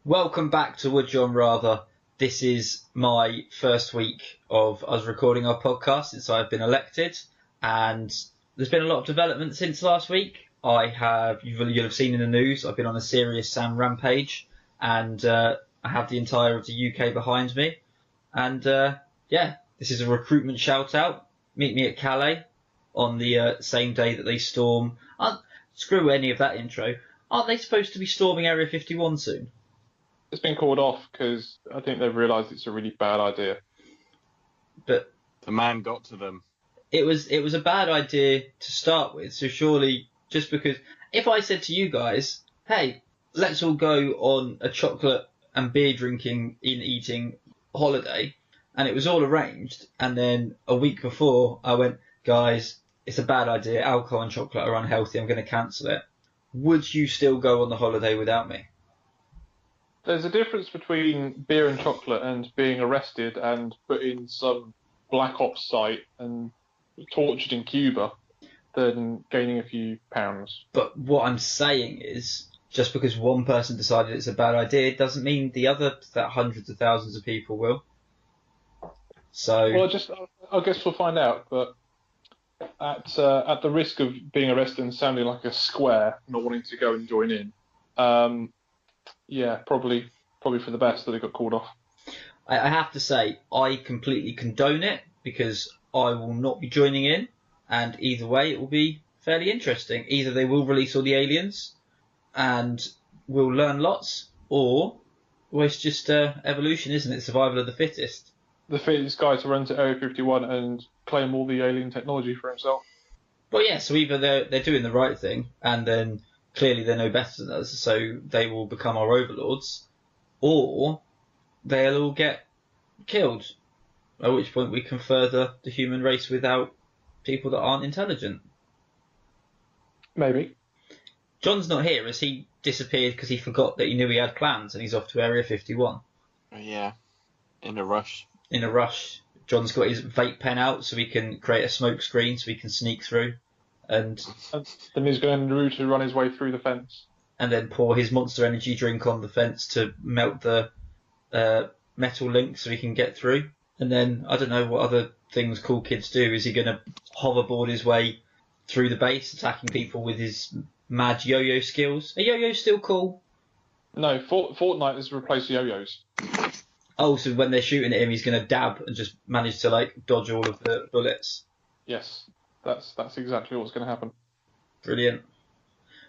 Welcome back to Would You Rather. This is my first week of us recording our podcast since I've been elected, and there's been a lot of development since last week. You'll have seen in the news, I've been on a Serious Sam rampage, and I have the entire of the UK behind me. And this is a recruitment shout out. Meet me at Calais on the same day that they storm. Screw any of that intro. Aren't they supposed to be storming Area 51 soon? It's been called off because I think they've realised it's a really bad idea. But the man got to them. It was a bad idea to start with. So surely, just because if I said to you guys, "Hey, let's all go on a chocolate and beer drinking and eating holiday," and it was all arranged, and then a week before I went, "Guys, it's a bad idea. Alcohol and chocolate are unhealthy. I'm going to cancel it." Would you still go on the holiday without me? There's a difference between beer and chocolate and being arrested and put in some black ops site and tortured in Cuba than gaining a few pounds. But what I'm saying is, just because one person decided it's a bad idea doesn't mean the other hundreds of thousands of people will. So. Well, I guess we'll find out. But at the risk of being arrested and sounding like a square, not wanting to go and join in. Yeah, probably for the best that it got called off. I have to say, I completely condone it because I will not be joining in, and either way it will be fairly interesting. Either they will release all the aliens and we'll learn lots, or it's just evolution, isn't it? Survival of the fittest. The fittest guy to run to Area 51 and claim all the alien technology for himself. Well, yeah, so either they're doing the right thing, and then clearly they're no better than us, so they will become our overlords, or they'll all get killed, at which point we can further the human race without people that aren't intelligent. Maybe. John's not here, as he disappeared because he forgot that he knew he had plans, and he's off to Area 51. Yeah, in a rush. John's got his vape pen out so he can create a smoke screen so he can sneak through. And then he's going to run his way through the fence. And then pour his Monster Energy drink on the fence to melt the metal link so he can get through. And then, I don't know what other things cool kids do. Is he going to hoverboard his way through the base, attacking people with his mad yo-yo skills? Are yo-yos still cool? No, Fortnite has replaced yo-yos. Oh, so when they're shooting at him, he's going to dab and just manage to dodge all of the bullets? Yes. That's exactly what's going to happen. Brilliant.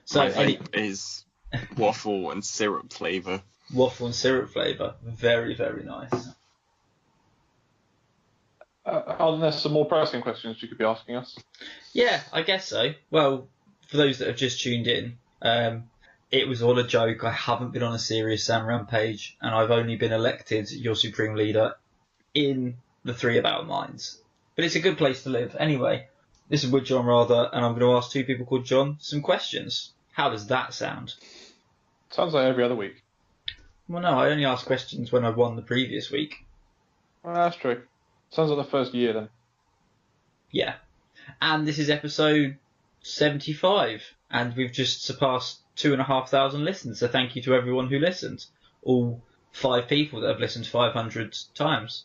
So my vape is waffle and syrup flavour. Waffle and syrup flavour. Very, very nice. Are there some more pressing questions you could be asking us? Yeah, I guess so. Well, for those that have just tuned in, it was all a joke. I haven't been on a Serious Sam rampage, and I've only been elected your supreme leader in the Three of Our Minds. But it's a good place to live. Anyway, this is Would John Rather, and I'm going to ask two people called John some questions. How does that sound? Sounds like every other week. Well, no, I only asked questions when I won the previous week. Well, that's true. Sounds like the first year then. Yeah. And this is episode 75, and we've just surpassed 2,500 listens, so thank you to everyone who listened. All 5 people that have listened 500 times.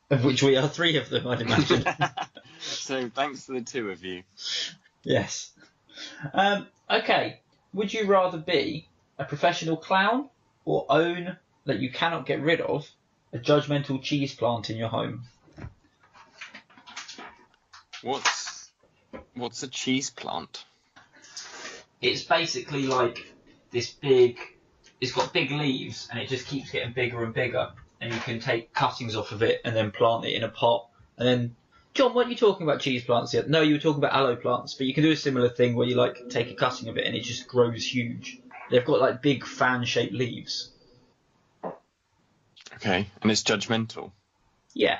Of which we are 3 of them, I'd imagine. So thanks to the 2 of you. Yes. Okay. Would you rather be a professional clown or own, that you cannot get rid of, a judgmental cheese plant in your home? What's a cheese plant? It's basically like this big... It's got big leaves, and it just keeps getting bigger and bigger. And you can take cuttings off of it and then plant it in a pot. And then, John, weren't you talking about cheese plants yet? No, you were talking about aloe plants. But you can do a similar thing where you take a cutting of it and it just grows huge. They've got big fan-shaped leaves. Okay, and it's judgmental. Yeah.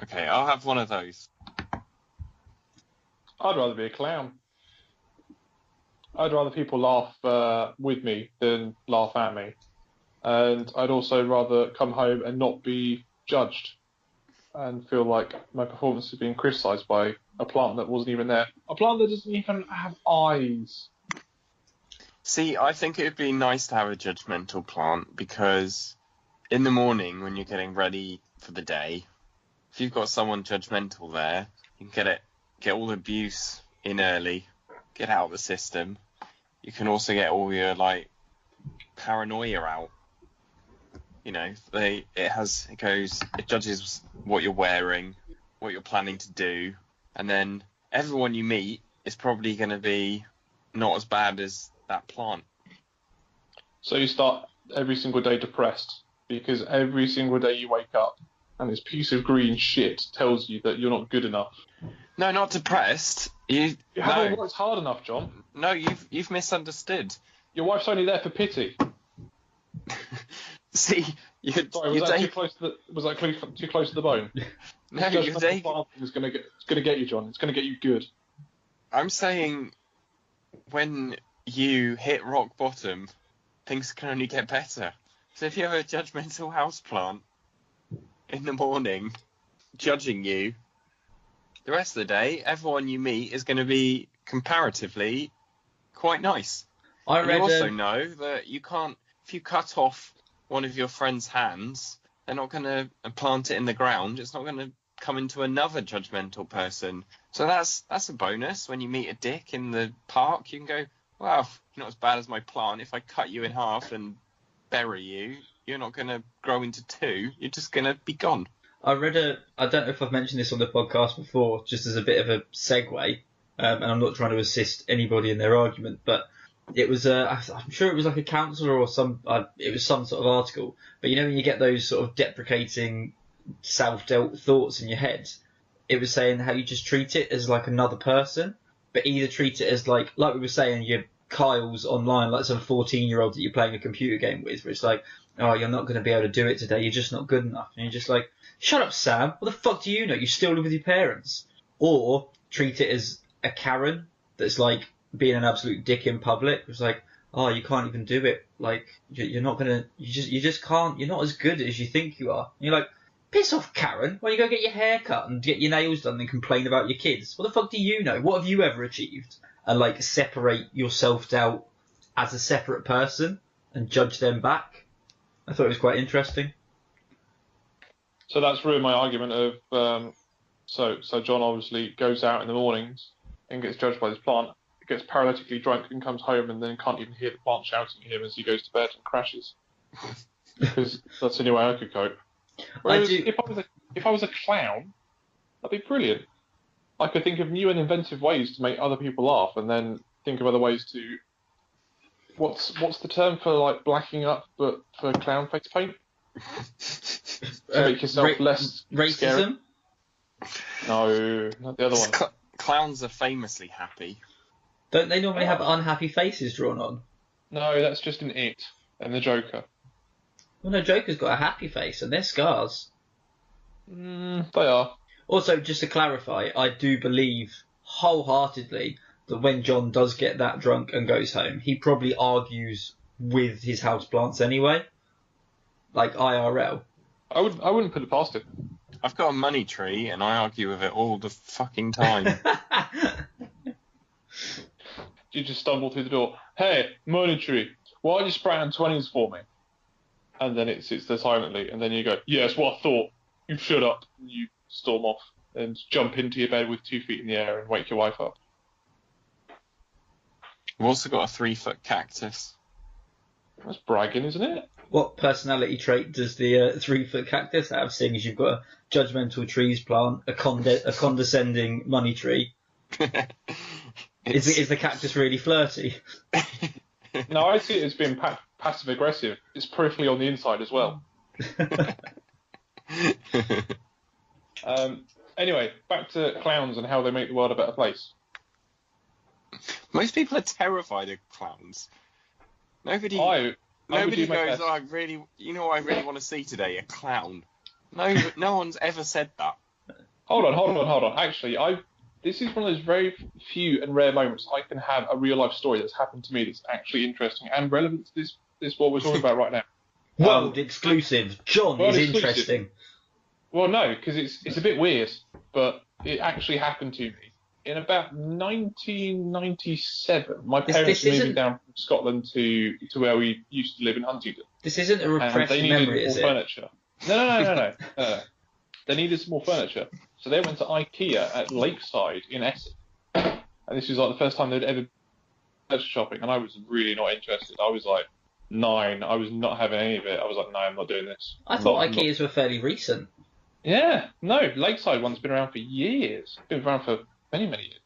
Okay, I'll have one of those. I'd rather be a clown. I'd rather people laugh with me than laugh at me. And I'd also rather come home and not be judged and feel like my performance is being criticised by a plant that wasn't even there. A plant that doesn't even have eyes. See, I think it would be nice to have a judgmental plant because in the morning when you're getting ready for the day, if you've got someone judgmental there, you can get all the abuse in early, get out of the system. You can also get all your paranoia out. You know, it judges what you're wearing, what you're planning to do, and then everyone you meet is probably going to be not as bad as that plant. So you start every single day depressed because every single day you wake up and this piece of green shit tells you that you're not good enough. No, not depressed. You haven't worked hard enough, John. No, you've misunderstood. Your wife's only there for pity. See, was that too close to the bone? No, it's going to get you, John. It's going to get you good. I'm saying when you hit rock bottom, things can only get better. So if you have a judgmental houseplant in the morning judging you, the rest of the day, everyone you meet is going to be comparatively quite nice. You also know that you can't, if you cut off one of your friend's hands, they're not going to plant it in the ground. It's not going to come into another judgmental person. So that's a bonus. When you meet a dick in the park, you can go, wow, you're not as bad as my plant. If I cut you in half and bury you, you're not going to grow into two. You're just going to be gone. I don't know if I've mentioned this on the podcast before, just as a bit of a segue, and I'm not trying to assist anybody in their argument, but it was I'm sure it was like a counsellor or it was some sort of article, but you know when you get those sort of deprecating self-dealt thoughts in your head, it was saying how you just treat it as like another person, but either treat it as like we were saying, you're Kyle's online, like some 14-year-old that you're playing a computer game with, where it's like, oh, you're not going to be able to do it today, you're just not good enough, and you're just like, shut up, Sam, what the fuck do you know, you still live with your parents. Or treat it as a Karen that's like being an absolute dick in public. It's like, oh, you can't even do it, like you're not gonna, you just can't, you're not as good as you think you are. And you're like, piss off, Karen, why don't you go get your hair cut and get your nails done and complain about your kids? What the fuck do you know? What have you ever achieved? And like separate your self-doubt as a separate person and judge them back. I thought it was quite interesting. So that's ruined my argument of so John obviously goes out in the mornings and gets judged by this plant, gets paralytically drunk and comes home and then can't even hear the plant shouting at him as he goes to bed and crashes. Because that's the only way I could cope. Whereas if I was a clown, that'd be brilliant. I could think of new and inventive ways to make other people laugh, and then think of other ways to. What's the term for like blacking up, but for clown face paint? To make yourself less racism. Scary. No, not the other one. Clowns are famously happy. Don't they normally have unhappy faces drawn on? No, that's just an It and the Joker. Well, no, Joker's got a happy face and they're scars. They are. Also, just to clarify, I do believe wholeheartedly that when John does get that drunk and goes home, he probably argues with his houseplants anyway. Like IRL. I wouldn't put it past him. I've got a money tree and I argue with it all the fucking time. You just stumble through the door. Hey, money tree, why don't you spray on 20s for me? And then it sits there silently, and then you go, yes, what I thought. You shut up. And you storm off and jump into your bed with 2 feet in the air and wake your wife up. We've also got a 3-foot cactus. That's bragging, isn't it? What personality trait does the 3-foot cactus have, seeing as you've got a judgmental trees plant, a condescending money tree? Is the cactus really flirty? No, I see it as being passive-aggressive. It's peripherally on the inside as well. Anyway, back to clowns and how they make the world a better place. Most people are terrified of clowns. Nobody goes, oh, I really want to see today? A clown. No one's ever said that. Hold on. Actually, this is one of those very few and rare moments I can have a real life story that's happened to me that's actually interesting and relevant to this what we're talking about right now. World exclusive. John is interesting. Well, no, because it's a bit weird, but it actually happened to me. in about 1997, my This parents were moving isn't down from Scotland to where we used to live in Huntingdon. this isn't a And repressed they needed memory, more is it? furniture. No. They needed some more furniture. So they went to IKEA at Lakeside in Essex. And this was like the first time they'd ever been furniture shopping, and I was really not interested. I was like 9. I was not having any of it. I was like, no, I'm not doing this. I thought IKEAs were fairly recent. Yeah, no, Lakeside one's been around for years. Been around for many, many years.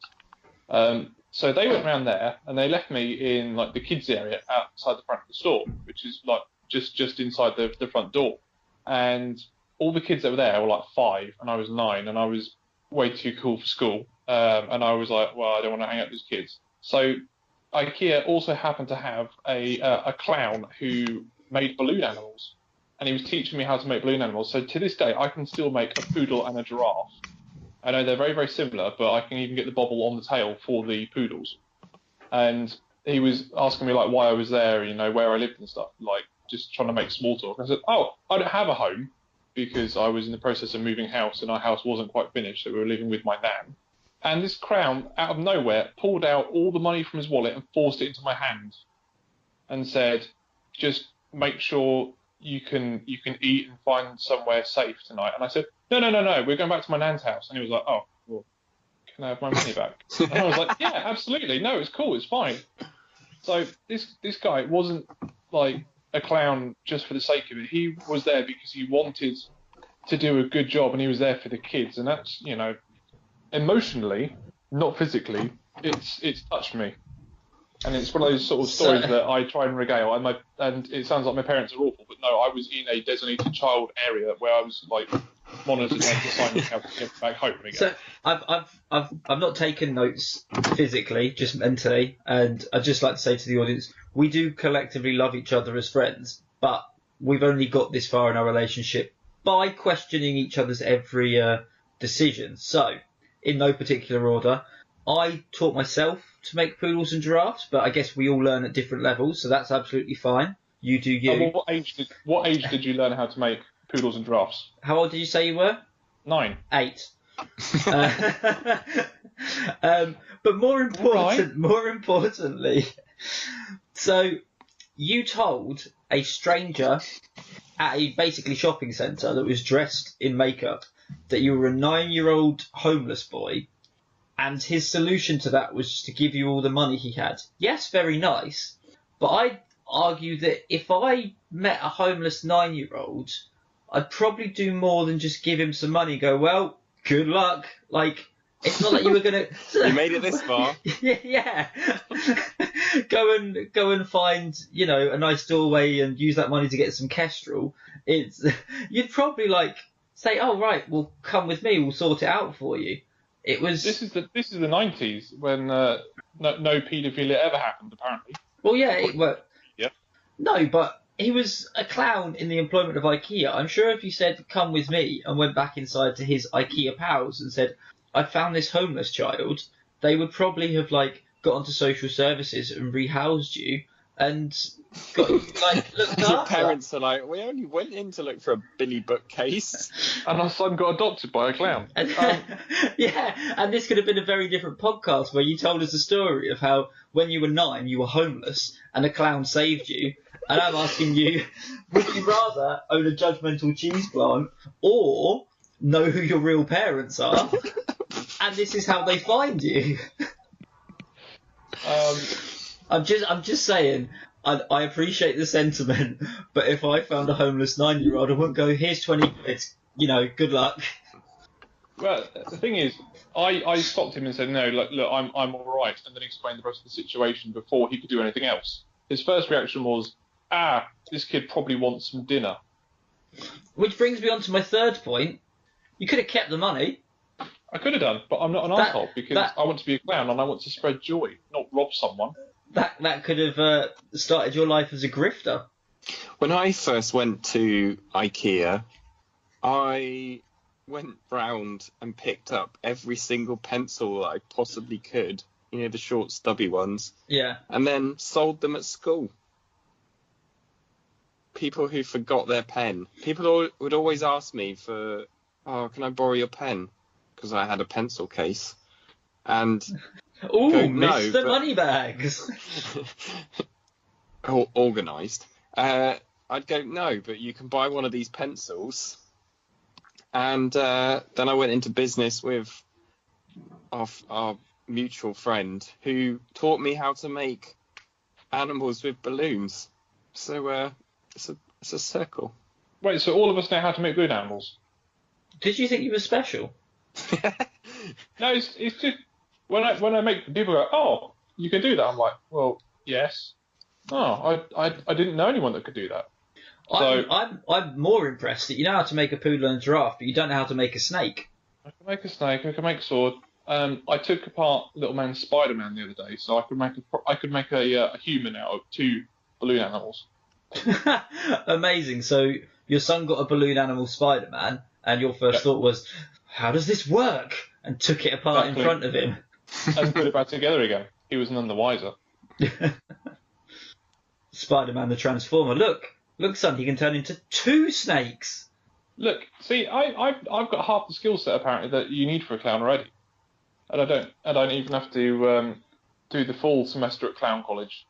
So they went around there, and they left me in like the kids area outside the front of the store, which is like just inside the front door. And all the kids that were there were like 5, and I was 9, and I was way too cool for school. And I was like, well, I don't want to hang out with these kids. So IKEA also happened to have a clown who made balloon animals, and he was teaching me how to make balloon animals. So to this day, I can still make a poodle and a giraffe. I know they're very, very similar, but I can even get the bobble on the tail for the poodles. And he was asking me like why I was there, you know, where I lived and stuff, like just trying to make small talk. I said, oh, I don't have a home because I was in the process of moving house and our house wasn't quite finished, so we were living with my nan. And this clown, out of nowhere, pulled out all the money from his wallet and forced it into my hand and said, just make sure you can eat and find somewhere safe tonight. And I said, no, we're going back to my nan's house. And he was like, oh, well, can I have my money back? And I was like, yeah, absolutely. No, it's cool. It's fine. So this guy wasn't like a clown just for the sake of it. He was there because he wanted to do a good job, and he was there for the kids. And that's, you know, emotionally, not physically, it's touched me. And it's one of those sort of stories that I try and regale. And it sounds like my parents are awful, but no, I was in a designated child area where I was like monitored like assignment how to get back home again. So I've not taken notes physically, just mentally, and I'd just like to say to the audience, we do collectively love each other as friends, but we've only got this far in our relationship by questioning each other's every decision. So, in no particular order, I taught myself to make poodles and giraffes, but I guess we all learn at different levels, so that's absolutely fine. You do you. What age did you learn how to make poodles and giraffes? How old did you say you were? 9. 8. But more importantly, so you told a stranger at a basically shopping centre that was dressed in makeup that you were a 9-year-old homeless boy, and his solution to that was to give you all the money he had. Yes, very nice, but I'd argue that if I met a homeless 9-year-old, I'd probably do more than just give him some money and go, well, good luck. Like, it's not like you were going to... You made it this far. Yeah. Go and find, you know, a nice doorway and use that money to get some Kestrel. You'd probably, like, say, oh, right, well, come with me, we'll sort it out for you. It was... This is the 90s when no paedophilia ever happened, apparently. Well, yeah, Yep. No, but he was a clown in the employment of IKEA. I'm sure if you said, come with me, and went back inside to his IKEA pals and said, I found this homeless child, they would probably have, like, got onto social services and rehoused you and got, like, looked after. Your parents are like, we only went in to look for a Billy bookcase. And our son got adopted by a clown. And, yeah, and this could have been a very different podcast where you told us a story of how when you were 9 you were homeless and a clown saved you. And I'm asking you, would you rather own a judgmental cheese plant or know who your real parents are? And this is how they find you. I'm just saying. I appreciate the sentiment, but if I found a homeless 9-year-old, I wouldn't go, here's 20 quid, you know, good luck. Well, the thing is, I stopped him and said, no, look, I'm all right, and then explained the rest of the situation before he could do anything else. His first reaction was, this kid probably wants some dinner. Which brings me on to my third point. You could have kept the money. I could have done, but I'm not an arsehole because I want to be a clown and I want to spread joy, not rob someone. That could have started your life as a grifter. When I first went to IKEA, I went round and picked up every single pencil that I possibly could, you know, the short stubby ones. Yeah. And then sold them at school. People who forgot their pen. People would always ask me for, oh, can I borrow your pen? Because I had a pencil case. and Ooh, Go, no, Mr. but- Moneybags. organised, I'd go, no, but you can buy one of these pencils. And then I went into business with our mutual friend who taught me how to make animals with balloons. So it's a circle. Wait, so all of us know how to make balloon animals? Did you think you were special? No, it's just when I make people go, oh, you can do that. I'm like, well, yes. Oh, I didn't know anyone that could do that. So I'm more impressed that you know how to make a poodle and a giraffe, but you don't know how to make a snake. I can make a snake. I can make a sword. I took apart Little Man Spider-Man the other day, so I could make a human out of 2 balloon animals. Amazing. So your son got a balloon animal Spider-Man, and your first thought was, how does this work? And took it apart in front of him. And put it back together again. He was none the wiser. Spider-Man the Transformer. Look, son, he can turn into 2 snakes. Look, see, I've got half the skill set apparently that you need for a clown already, and I don't even have to do the full semester at clown college.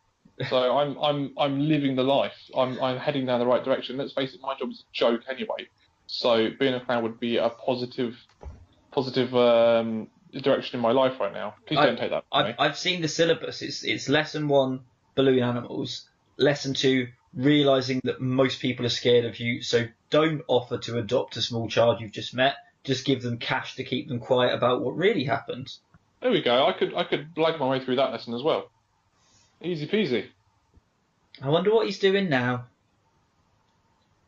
So I'm living the life. I'm heading down the right direction. Let's face it, my job is a joke anyway. So being a clown would be a positive direction in my life right now. Please don't take that from me. I've seen the syllabus. It's lesson 1, balloon animals. Lesson 2, realising that most people are scared of you, so don't offer to adopt a small child you've just met. Just give them cash to keep them quiet about what really happened. There we go. I could blag my way through that lesson as well. Easy peasy. I wonder what he's doing now.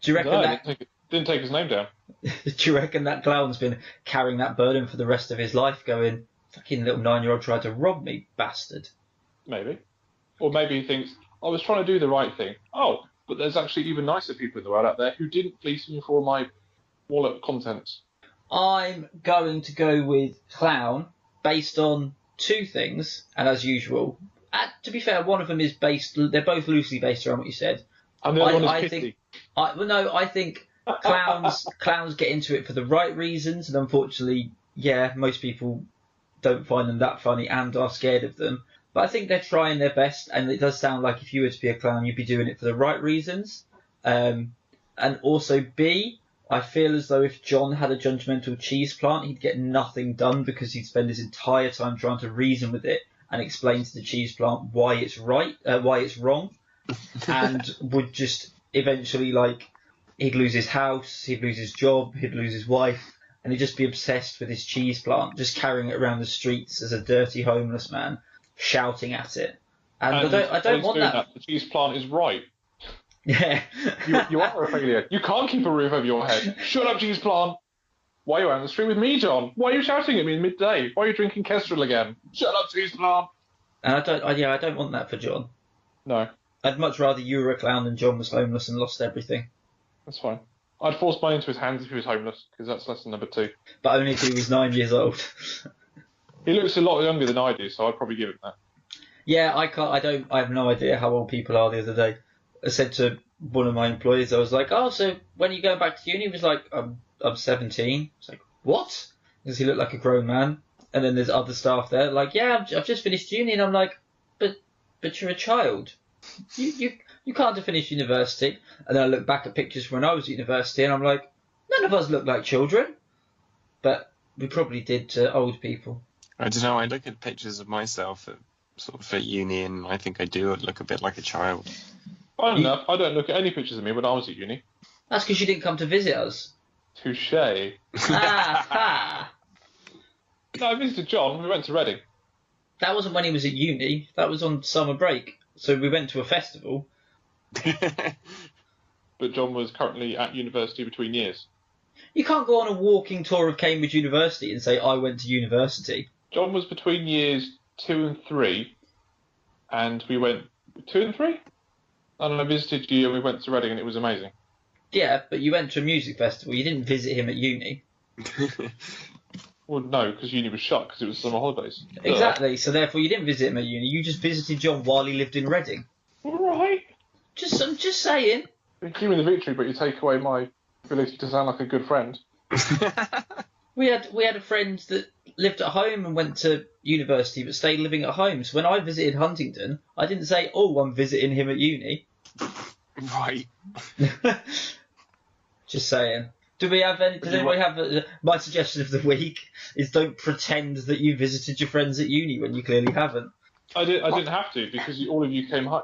Do you reckon Didn't take his name down. Do you reckon that clown's been carrying that burden for the rest of his life, going, fucking little 9-year-old tried to rob me, bastard? Maybe. Or maybe he thinks, I was trying to do the right thing. Oh, but there's actually even nicer people in the world out there who didn't fleece me for my wallet contents. I'm going to go with clown based on 2 things, and as usual, to be fair, one of them is they're both loosely based around what you said. And the other one is pity. I think clowns get into it for the right reasons, and unfortunately, most people don't find them that funny and are scared of them. But I think they're trying their best, and it does sound like if you were to be a clown, you'd be doing it for the right reasons. And also B, I feel as though if John had a judgmental cheese plant, he'd get nothing done because he'd spend his entire time trying to reason with it and explain to the cheese plant why it's right, why it's wrong, and would just eventually, he'd lose his house, he'd lose his job, he'd lose his wife, and he'd just be obsessed with his cheese plant, just carrying it around the streets as a dirty homeless man, shouting at it. And I don't want that. The cheese plant is right. Yeah. You are a failure. You can't keep a roof over your head. Shut up, cheese plant. Why are you out on the street with me, John? Why are you shouting at me in midday? Why are you drinking Kestrel again? Shut up, cheese plant. And I don't want that for John. No. I'd much rather you were a clown than John was homeless and lost everything. That's fine. I'd force money into his hands if he was homeless, because that's lesson number 2. But only if he was 9 years old. He looks a lot younger than I do, so I'd probably give him that. Yeah, I have no idea how old people are the other day. I said to one of my employees, I was like, oh, so when are you going back to uni? He was like, I'm 17. I was like, what? Because he looked like a grown man. And then there's other staff there, like, yeah, I've just finished uni. And I'm like, but you're a child. You can't have finished university. And then I look back at pictures from when I was at university and I'm like, none of us look like children. But we probably did to old people. I don't know, I look at pictures of myself at uni and I think I do look a bit like a child. I don't look at any pictures of me when I was at uni. That's because you didn't come to visit us. Touché. Ha! No, I visited John. We went to Reading. That wasn't when he was at uni. That was on summer break. So we went to a festival. But John was currently at university between years. You can't go on a walking tour of Cambridge University and say, I went to university. John was between years 2 and 3. And we went 2 and 3? And I visited you and we went to Reading and it was amazing. Yeah, but you went to a music festival. You didn't visit him at uni. Well, no, because uni was shut because it was summer holidays. Exactly. So therefore, you didn't visit him at uni. You just visited John while he lived in Reading. All right. I'm just saying. You give me the victory, but you take away my ability to sound like a good friend. We had a friend that lived at home and went to university but stayed living at home. So when I visited Huntingdon, I didn't say, "Oh, I'm visiting him at uni." Right. Just saying. Do we have any? Does anybody have? My suggestion of the week is don't pretend that you visited your friends at uni when you clearly haven't. I didn't have to because all of you came home,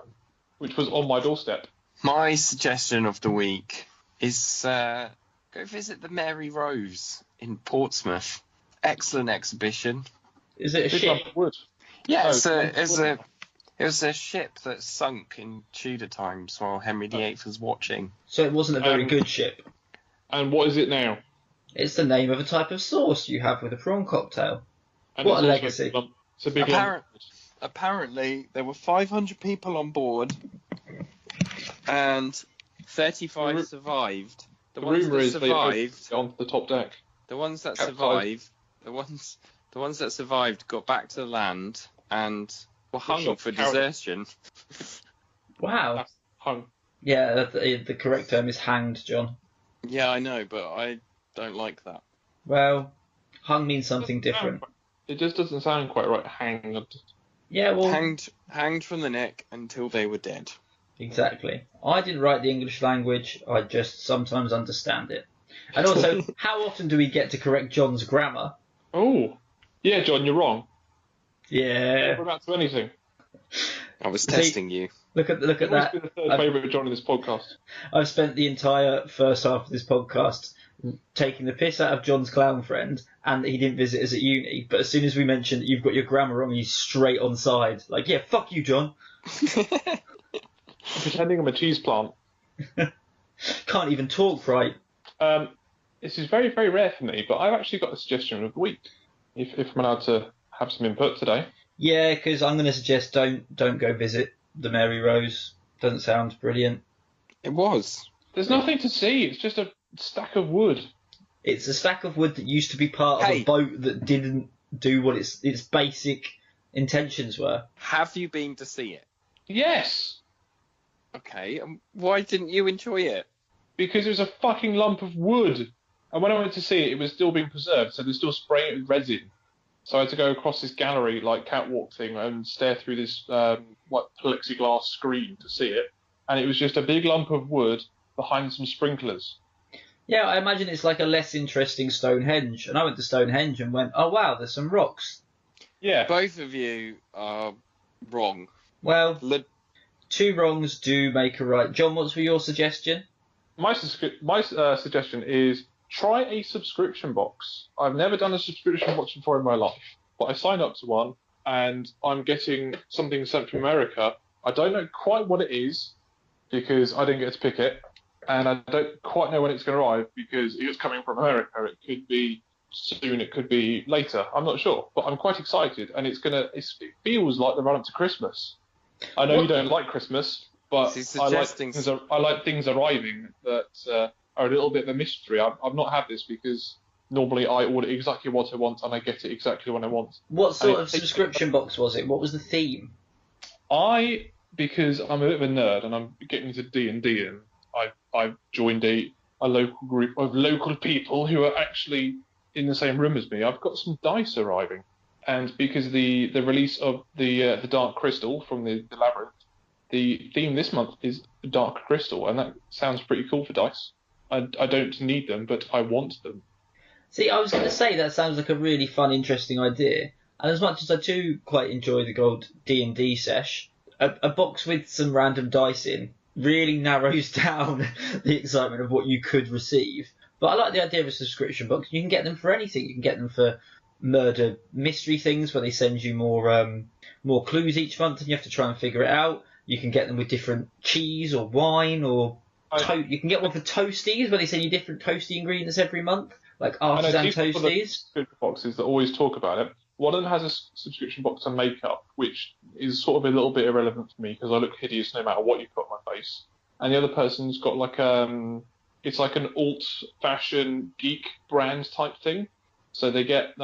which was on my doorstep. My suggestion of the week is go visit the Mary Rose in Portsmouth. Excellent exhibition. Is it a Big ship? lump of wood. Yeah, Oh, it was a ship that sunk in Tudor times while Henry VIII was watching. So it wasn't a very good ship. And what is it now? It's the name of a type of sauce you have with a prawn cocktail. And What a it's also legacy. It's a big lump. Apparently, there were 500 people on board, and 35 survived. The rumour is they onto the top deck. The ones that Capsized. survived, the ones that survived got back to the land and were hung shot for coward. desertion. Wow. That's hung. Yeah, the correct term is hanged, John. Yeah, I know, but I don't like that. Well, hung means something different. It just doesn't sound quite right. Hang. Yeah, well, Hanged from the neck until they were dead. exactly. I didn't write the English language. I just sometimes understand it. And also, how often do we get to correct John's grammar? Oh, yeah, John, you're wrong. Yeah. We're about to anything. I was See, testing you. Look at You've always that. been the third favourite John in this podcast. I've spent the entire first half of this podcast taking the piss out of John's clown friend and that he didn't visit us at uni. But as soon as we mentioned that you've got your grammar wrong, he's straight on side. Like, yeah, fuck you, John. Pretending I'm a cheese plant. Can't even talk right. This is very, very rare for me, but I've actually got a suggestion of the week. If I'm allowed to have some input today. Yeah, because I'm going to suggest don't go visit the Mary Rose. Doesn't sound brilliant. It was. There's nothing to see. It's just a stack of wood. It's a stack of wood that used to be part of a boat that didn't do what its basic intentions were. Have you been to see it? Yes, Okay, why didn't you enjoy it? because it was a fucking lump of wood. And when I went to see it, it was still being preserved, so they're still spraying it with resin. So I had to go across this gallery, like catwalk thing, and stare through this plexiglass screen to see it. And it was just a big lump of wood behind some sprinklers. Yeah, I imagine it's like a less interesting Stonehenge. And I went to Stonehenge and went, oh wow, there's some rocks. Yeah. Both of you are wrong. Well, two wrongs do make a right. John, what's your suggestion? My suggestion is try a subscription box. I've never done a subscription box before in my life, but I signed up to one, and I'm getting something sent from America. I don't know quite what it is, because I didn't get to pick it, and I don't quite know when it's going to arrive, because if it's coming from America, it could be soon, it could be later. I'm not sure, but I'm quite excited, and it feels like the run-up to Christmas. I know you don't like Christmas, but I like things arriving that are a little bit of a mystery. I've not had this because normally I order exactly what I want and I get it exactly when I want. What sort of subscription box was it? What was the theme? Because I'm a bit of a nerd and I'm getting into D&D, and I've joined a local group of local people who are actually in the same room as me. I've got some dice arriving. And because the release of the Dark Crystal from the Labyrinth, the theme this month is Dark Crystal, and that sounds pretty cool for dice. I don't need them, but I want them. See, I was going to say that sounds like a really fun, interesting idea. And as much as I do quite enjoy the gold D&D sesh, a box with some random dice in really narrows down the excitement of what you could receive. But I like the idea of a subscription box. You can get them for anything. You can get them for murder mystery things where they send you more clues each month and you have to try and figure it out. You can get them with different cheese or wine, or you can get one for toasties where they send you different toasty ingredients every month, like artisan toasties. Subscription boxes that always talk about it. One of them has a subscription box on makeup, which is sort of a little bit irrelevant for me because I look hideous no matter what you put on my face. And the other person's got like it's like an alt-fashion geek brand type thing. So they get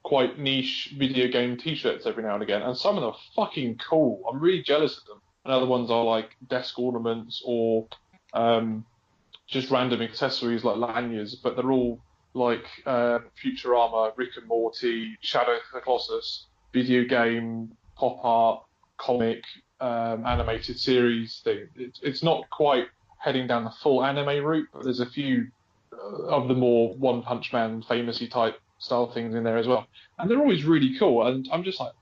quite niche video game T-shirts every now and again, and some of them are fucking cool. I'm really jealous of them. And other ones are like desk ornaments or just random accessories like lanyards, but they're all like Futurama, Rick and Morty, Shadow of the Colossus, video game, pop art, comic, animated series thing. It's not quite heading down the full anime route, but there's a few of the more One Punch Man, famousy type style things in there as well, and they're always really cool. And I'm just like,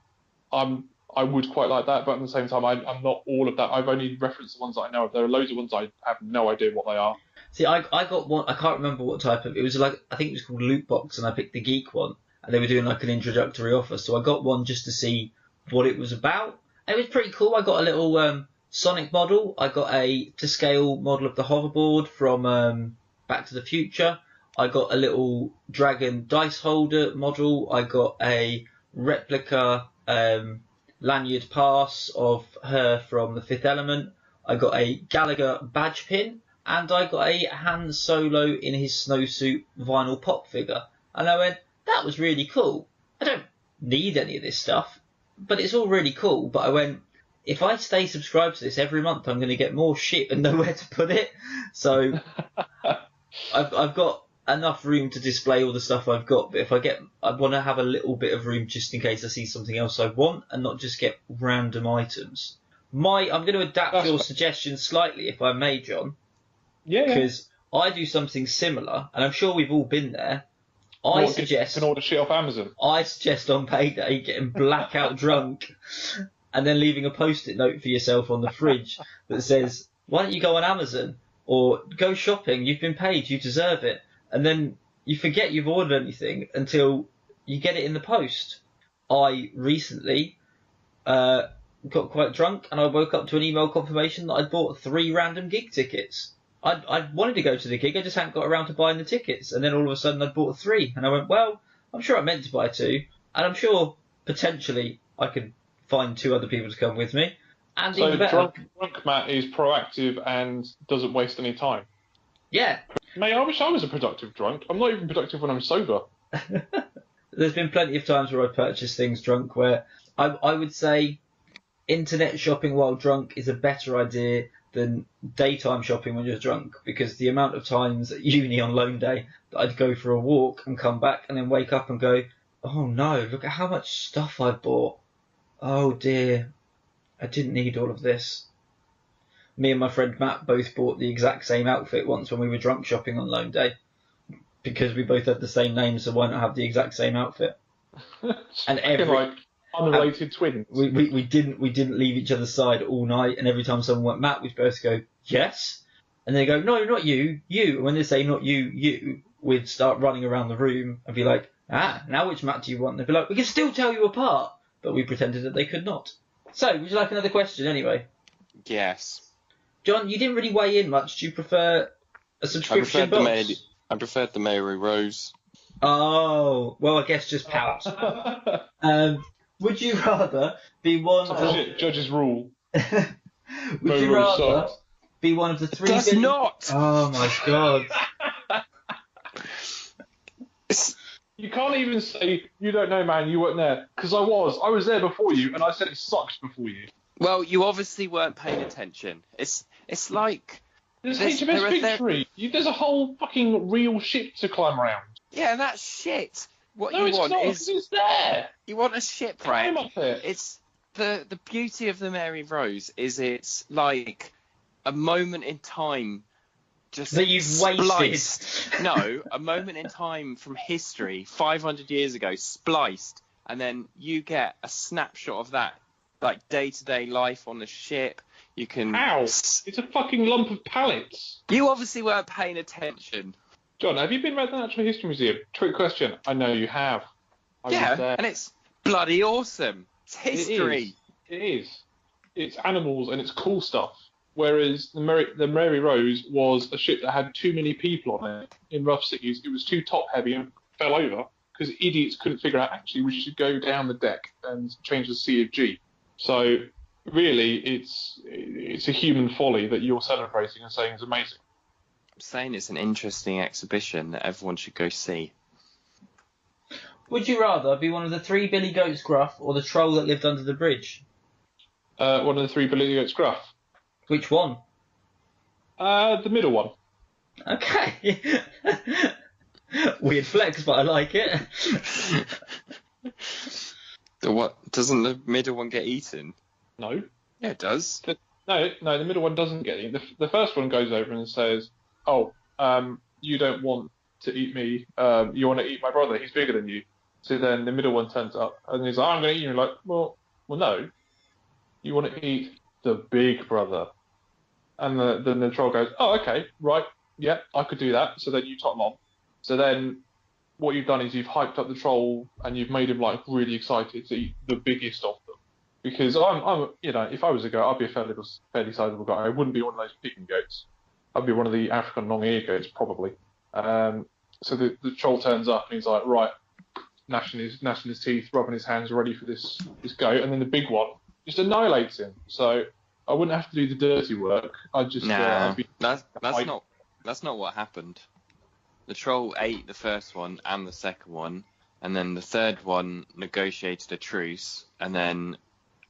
I would quite like that, but at the same time, I'm not all of that. I've only referenced the ones that I know of. There are loads of ones I have no idea what they are. See, I got one. I can't remember what type of. It was like, I think it was called Loot Box, and I picked the geek one, and they were doing like an introductory offer. So I got one just to see what it was about. And it was pretty cool. I got a little Sonic model. I got a to scale model of the hoverboard from Back to the Future. I got a little dragon dice holder model. I got a replica lanyard pass of her from The Fifth Element. I got a Gallagher badge pin, and I got a Han Solo in his snowsuit vinyl pop figure. And I went, that was really cool. I don't need any of this stuff, but it's all really cool. But I went, if I stay subscribed to this every month, I'm going to get more shit and nowhere to put it. So I've got enough room to display all the stuff I've got, but I want to have a little bit of room just in case I see something else I want and not just get random items. I'm going to adapt your suggestion slightly, if I may, John. Yeah. Because I do something similar, and I'm sure we've all been there. You can order shit off Amazon. I suggest on payday getting blackout drunk and then leaving a post-it note for yourself on the fridge that says, why don't you go on Amazon? Or go shopping, you've been paid, you deserve it. And then you forget you've ordered anything until you get it in the post. I recently got quite drunk, and I woke up to an email confirmation that I'd bought 3 random gig tickets. I wanted to go to the gig, I just hadn't got around to buying the tickets, and then all of a sudden I'd bought 3, and I went, well, I'm sure I meant to buy 2, and I'm sure potentially I could find 2 other people to come with me. And so even better, drunk Matt is proactive and doesn't waste any time. Yeah. Mate, I wish I was a productive drunk. I'm not even productive when I'm sober. There's been plenty of times where I've purchased things drunk where I would say internet shopping while drunk is a better idea than daytime shopping when you're drunk, because the amount of times at uni on loan day that I'd go for a walk and come back and then wake up and go, oh no, look at how much stuff I bought. Oh dear, I didn't need all of this. Me and my friend Matt both bought the exact same outfit once when we were drunk shopping on loan day, because we both had the same name, so why not have the exact same outfit? And like unrelated twins. We didn't leave each other's side all night, and every time someone went Matt, we'd both go yes, and they go no, not you. And when they say not you, we'd start running around the room and be like, now which Matt do you want? And they'd be like, we can still tell you apart, but we pretended that they could not. So, would you like another question anyway? Yes. John, you didn't really weigh in much. Do you prefer a subscription box? I preferred the Mary Rose. Oh, well, I guess just pout. Would you rather be one of... Judge's rule. Would you rather be one of the 3 It does not! Oh, my God. You can't even say, you don't know, man, you weren't there. Because I was there before you, and I said it sucked before you. Well, you obviously weren't paying attention. It's like... There's HMS Victory. There's a whole fucking real ship to climb around. Yeah, that's shit. What no, you want not, is... it's there. You want a shipwreck. Climb up it. It's... The beauty of the Mary Rose is it's like a moment in time just that you've spliced. wasted. No, a moment in time from history, 500 years ago, spliced, and then you get a snapshot of that, like day-to-day life on the ship. You can... Ow! It's a fucking lump of pallets. You obviously weren't paying attention. John, have you been around the Natural History Museum? Trick question. I know you have. Yeah, and it's bloody awesome. It's history. It is. It's animals and it's cool stuff. Whereas the Mary Rose was a ship that had too many people on it in rough seas. It was too top heavy and fell over because idiots couldn't figure out, actually, we should go down the deck and change the C of G. So really, it's a human folly that you're celebrating and saying is amazing. I'm saying it's an interesting exhibition that everyone should go see. Would you rather be one of the 3 Billy Goats Gruff or the troll that lived under the bridge? One of the 3 Billy Goats Gruff. Which one? The middle one. Okay. Weird flex, but I like it. Doesn't the middle one get eaten? No. Yeah, it does. No, the middle one doesn't get eaten. The first one goes over and says, "Oh, you don't want to eat me. You want to eat my brother. He's bigger than you." So then the middle one turns up and he's like, "I'm going to eat you." And you're like, well, no. You want to eat the big brother. And then the troll goes, "Oh, okay, right, yeah, I could do that." So then you top him on. So then what you've done is you've hyped up the troll and you've made him like really excited to eat the biggest of them. Because I'm if I was a goat, I'd be a fairly sizable guy. I wouldn't be one of those Peking goats. I'd be one of the African long-eared goats probably. So the troll turns up and he's like, right, gnashing his teeth, rubbing his hands, ready for this goat, and then the big one just annihilates him. So I wouldn't have to do the dirty work. I'd just that's not what happened. The troll ate the first one and the second one, and then the third one negotiated a truce, and then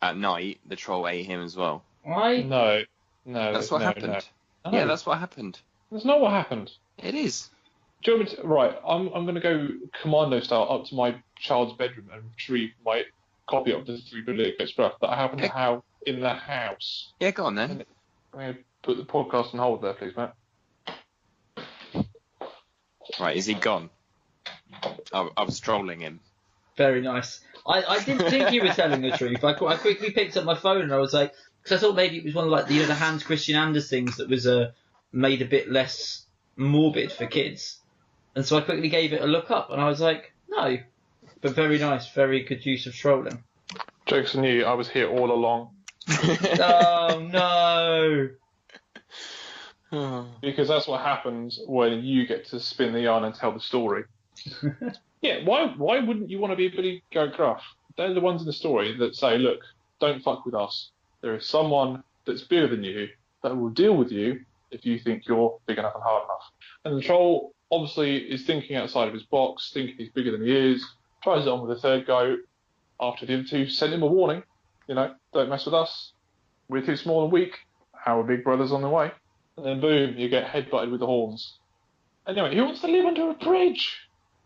at night the troll ate him as well. Why? No. That's what happened. No. Yeah, that's what happened. That's not what happened. It is. Do you want me to, right, I'm going to go commando style up to my child's bedroom and retrieve my copy of the 3 Billion Express that I happen to have in the house. Yeah, go on then. I'm going to put the podcast on hold there, please, Matt. Right, is he gone? I was trolling him. Very nice. I didn't think you were telling the truth. I quickly picked up my phone and I was like, because I thought maybe it was one of like the Hans Christian Anders things that was made a bit less morbid for kids. And so I quickly gave it a look up and I was like, no. But very nice, very good use of trolling. Jokes on you, I was here all along. Oh no. Because that's what happens when you get to spin the yarn and tell the story. Yeah, why wouldn't you want to be Billy Goat Gruff? They're the ones in the story that say, look, don't fuck with us. There is someone that's bigger than you that will deal with you if you think you're big enough and hard enough. And the troll obviously is thinking outside of his box, thinking he's bigger than he is, tries it on with the third goat. After the other two sent him a warning, don't mess with us. We're too small and weak. Our big brother's on the way. And then boom, you get headbutted with the horns. Anyway, who wants to live under a bridge?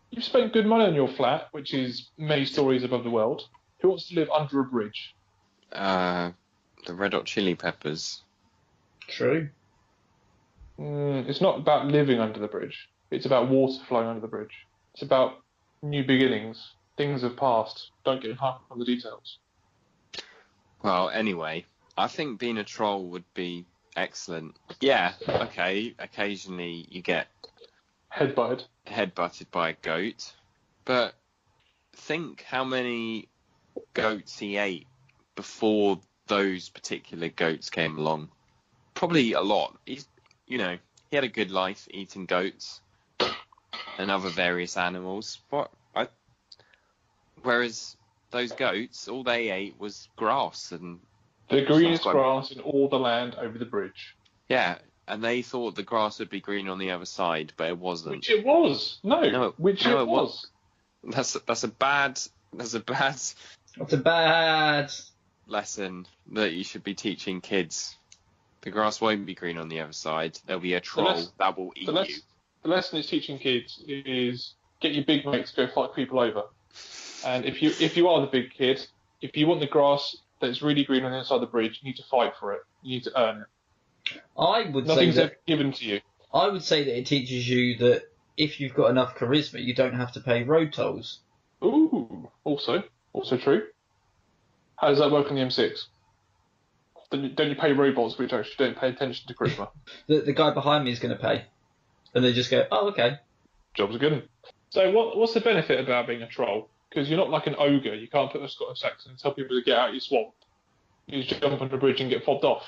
You've spent good money on your flat, which is many stories above the world. Who wants to live under a bridge? The Red Hot Chili Peppers. True. It's not about living under the bridge. It's about water flowing under the bridge. It's about new beginnings. Things have passed. Don't get hung up on the details. Well, anyway, I think being a troll would be excellent. Yeah, okay, occasionally you get headbutted by a goat, but think how many goats he ate before those particular goats came along. Probably a lot. He had a good life eating goats and other various animals. Whereas those goats, all they ate was grass and the greenest grass in all the land over the bridge. Yeah, and they thought the grass would be green on the other side, but it wasn't. Which it was. No, which it was. That's a bad lesson that you should be teaching kids. The grass won't be green on the other side. There'll be a troll that will eat you. The lesson it's teaching kids is get your big mates to go fight people over. And if you are the big kid, if you want the grass that's really green on the inside of the bridge, you need to fight for it. You need to earn it. Nothing's ever given to you. I would say that it teaches you that if you've got enough charisma, you don't have to pay road tolls. Ooh, also true. How does that work on the M6? Don't you pay robots which actually don't pay attention to charisma? The guy behind me is going to pay. And they just go, oh, okay. Job's good. So what's the benefit about being a troll? Because you're not like an ogre. You can't put a Scottish accent and tell people to get out of your swamp. You just jump on the bridge and get fobbed off.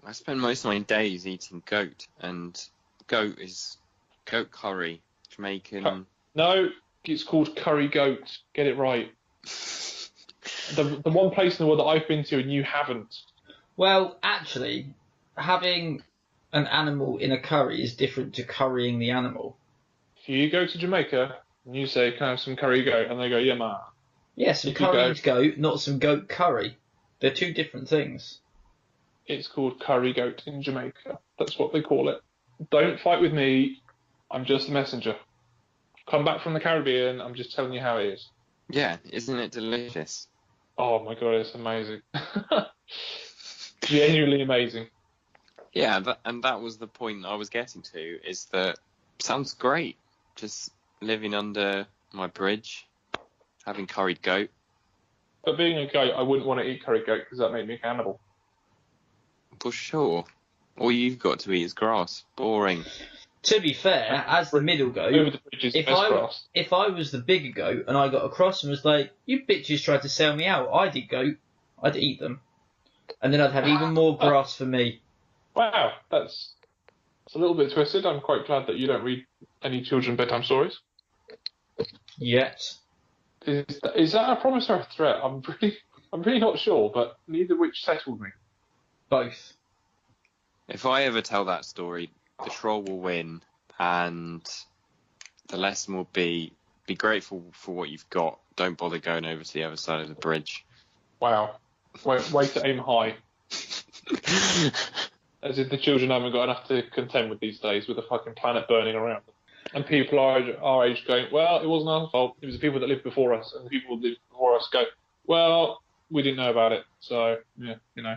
I spend most of my days eating goat, and goat is goat curry, Jamaican. No, it's called curry goat. Get it right. The one place in the world that I've been to and you haven't. Well, actually, having an animal in a curry is different to currying the animal. If you go to Jamaica and you say, can I have some curry goat? And they go, yeah, ma. Yeah, some curried goat, not some goat curry. They're two different things. It's called curry goat in Jamaica. That's what they call it. Don't fight with me. I'm just a messenger. come back from the Caribbean. I'm just telling you how it is. Yeah, isn't it delicious? Oh my god, it's amazing. Genuinely amazing. Yeah, and that was the point I was getting to, is that sounds great. Just living under my bridge, having curried goat. But being a goat, I wouldn't want to eat curry goat because that made me a cannibal. For sure. All you've got to eat is grass. Boring. To be fair, as the middle Over goat, the bridge is if best grass. I was the bigger goat and I got across and was like, you bitches tried to sell me out, I'd eat goat, I'd eat them. And then I'd have even more grass for me. Wow, that's a little bit twisted. I'm quite glad that you don't read any children bedtime stories. Yet. Is that a promise or a threat? I'm really not sure, but neither which settled me. Both. If I ever tell that story, the troll will win, and the lesson will be grateful for what you've got. Don't bother going over to the other side of the bridge. Wow. Way to aim high. As if the children haven't got enough to contend with these days, with the fucking planet burning around them. And people our age going, well, it wasn't our fault. It was the people that lived before us. And the people that lived before us go, well, we didn't know about it. So, yeah, you know.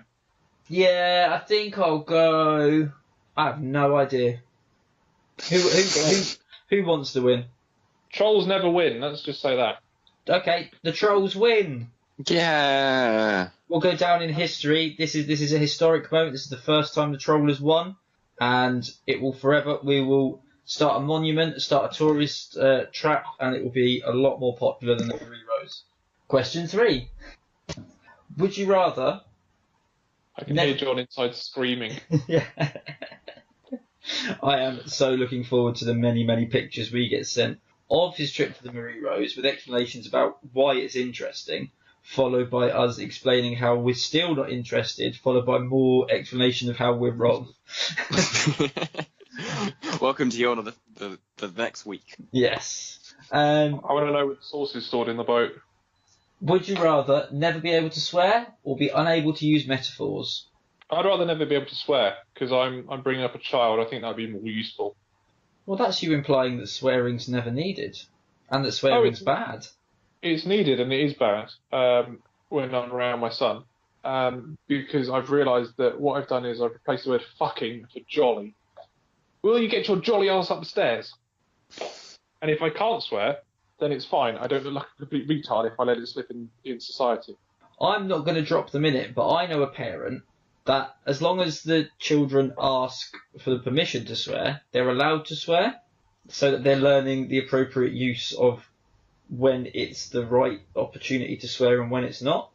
Yeah, I think I'll go. I have no idea. Who wants to win? Trolls never win, let's just say that. Okay, the trolls win. Yeah. We'll go down in history. This is a historic moment. This is the first time the troll has won, and it will forever. We will start a monument, start a tourist trap, and it will be a lot more popular than the Marie Rose. Question 3: would you rather? I can hear John inside screaming. Yeah. I am so looking forward to the many pictures we get sent of his trip to the Marie Rose, with explanations about why it's interesting, followed by us explaining how we're still not interested, followed by more explanation of how we're wrong. Welcome to your the next week. Yes. I want to know what the sauce is stored in the boat. Would you rather never be able to swear or be unable to use metaphors? I'd rather never be able to swear, because I'm bringing up a child. I think that would be more useful. Well, that's you implying that swearing's never needed, and that swearing's bad. It's needed, and it is bad when I'm around my son, because I've realised that what I've done is I've replaced the word fucking for jolly. Will you get your jolly ass up the stairs? And if I can't swear, then it's fine. I don't look like a complete retard if I let it slip in society. I'm not going to drop them in it, but I know a parent that as long as the children ask for the permission to swear, they're allowed to swear, so that they're learning the appropriate use of when it's the right opportunity to swear and when it's not.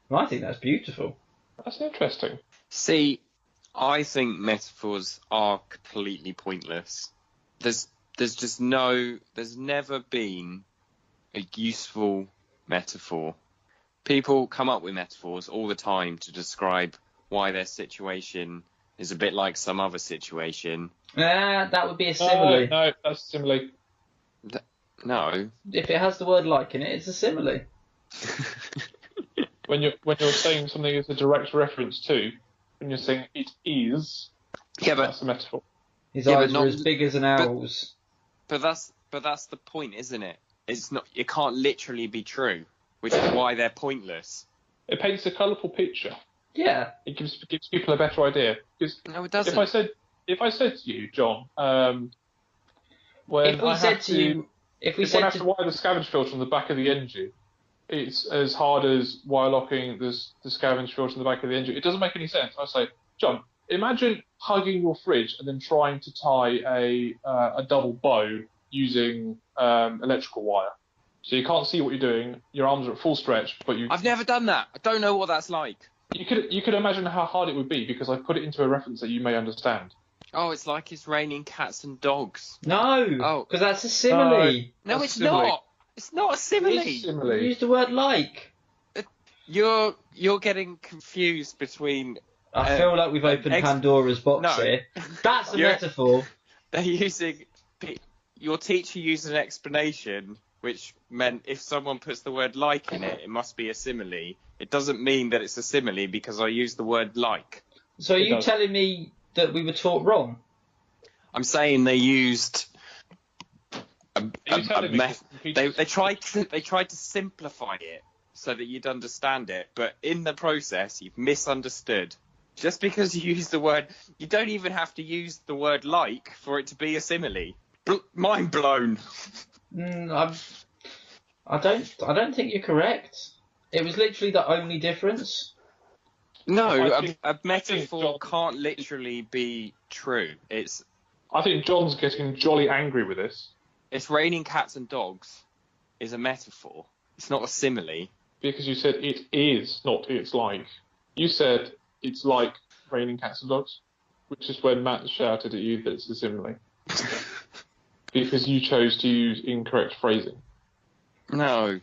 And I think that's beautiful. That's interesting. See, I think metaphors are completely pointless. There's never been a useful metaphor. People come up with metaphors all the time to describe why their situation is a bit like some other situation. That would be a simile. No, that's a simile. No. If it has the word like in it, it's a simile. When you're saying something is a direct reference to, when you're saying it is, that's a metaphor. His eyes are as big as an owl's. But that's the point, isn't it? It's not. It can't literally be true, which is why they're pointless. It paints a colourful picture. Yeah. It gives people a better idea. Because no, it doesn't. If I said to you, John, if we said to you, when I have to wire the scavenge filter on the back of the engine, it's as hard as wire locking the scavenge filter on the back of the engine. It doesn't make any sense. I say, John, imagine hugging your fridge and then trying to tie a double bow using electrical wire. So you can't see what you're doing. Your arms are at full stretch, but you. I've never done that. I don't know what that's like. You could imagine how hard it would be because I've put it into a reference that you may understand. Oh, it's like it's raining cats and dogs. No, because that's a simile. No, it's not. It's not a simile. It is a simile. Use the word like. You're getting confused between. I feel like we've opened Pandora's box here. That's a metaphor. They're using. Your teacher used an explanation, which meant if someone puts the word like in it, it must be a simile. It doesn't mean that it's a simile because I used the word like. So are you telling me that we were taught wrong? I'm saying they used a Are you telling me They tried to simplify it so that you'd understand it, but in the process, you've misunderstood. Just because you use the word, you don't even have to use the word like for it to be a simile. Mind blown. I don't think you're correct. It was literally the only difference. No, a metaphor can't literally be true. I think John's getting jolly angry with this. It's raining cats and dogs is a metaphor. It's not a simile. Because you said it is, not it's like. You said it's like raining cats and dogs, which is when Matt shouted at you that it's a simile. Because you chose to use incorrect phrasing. No.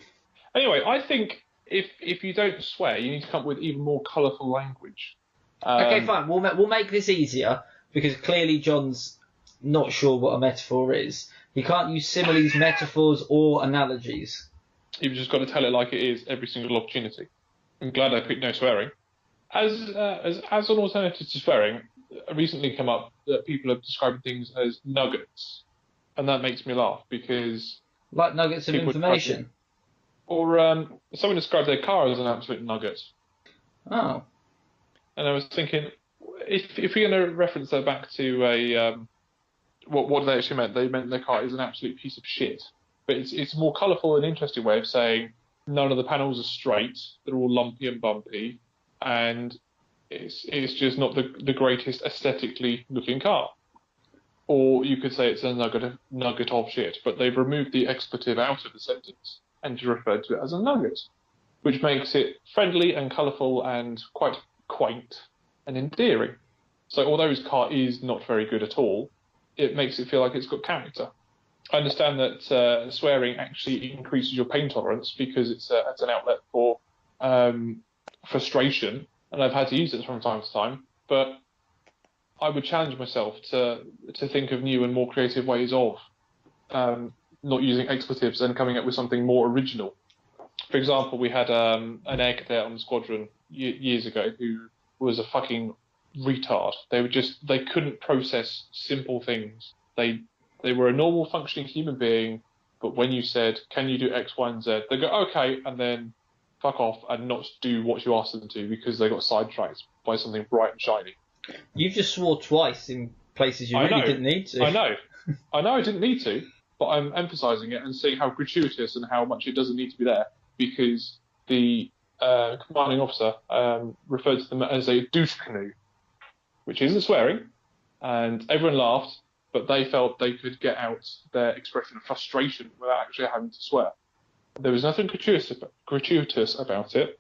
Anyway, I think if you don't swear, you need to come up with even more colourful language. Okay, fine. We'll make this easier because clearly John's not sure what a metaphor is. He can't use similes, metaphors, or analogies. You've just got to tell it like it is every single opportunity. I'm glad I picked no swearing. As an alternative to swearing, recently come up that people have described things as nuggets, and that makes me laugh because like nuggets of information. Or someone described their car as an absolute nugget. Oh. And I was thinking, if we're going to reference that back to what they actually meant, they meant their car is an absolute piece of shit. But it's a more colourful and interesting way of saying none of the panels are straight, they're all lumpy and bumpy, and it's just not the greatest aesthetically looking car. Or you could say it's a nugget of shit, but they've removed the expletive out of the sentence and referred to it as a nugget, which makes it friendly and colourful and quite quaint and endearing. So although his car is not very good at all, it makes it feel like it's got character. I understand that swearing actually increases your pain tolerance because it's an outlet for frustration, and I've had to use it from time to time, but I would challenge myself to think of new and more creative ways of not using expletives and coming up with something more original. For example, we had an air cadet on the squadron years ago who was a fucking retard. They couldn't process simple things. They were a normal functioning human being, but when you said, can you do X, Y, and Z, they go, okay, and then fuck off and not do what you asked them to because they got sidetracked by something bright and shiny. You just swore twice in places you really didn't need to. I know I didn't need to, but I'm emphasising it and saying how gratuitous and how much it doesn't need to be there because the commanding officer referred to them as a douche canoe, which isn't swearing, and everyone laughed, but they felt they could get out their expression of frustration without actually having to swear. There was nothing gratuitous about it,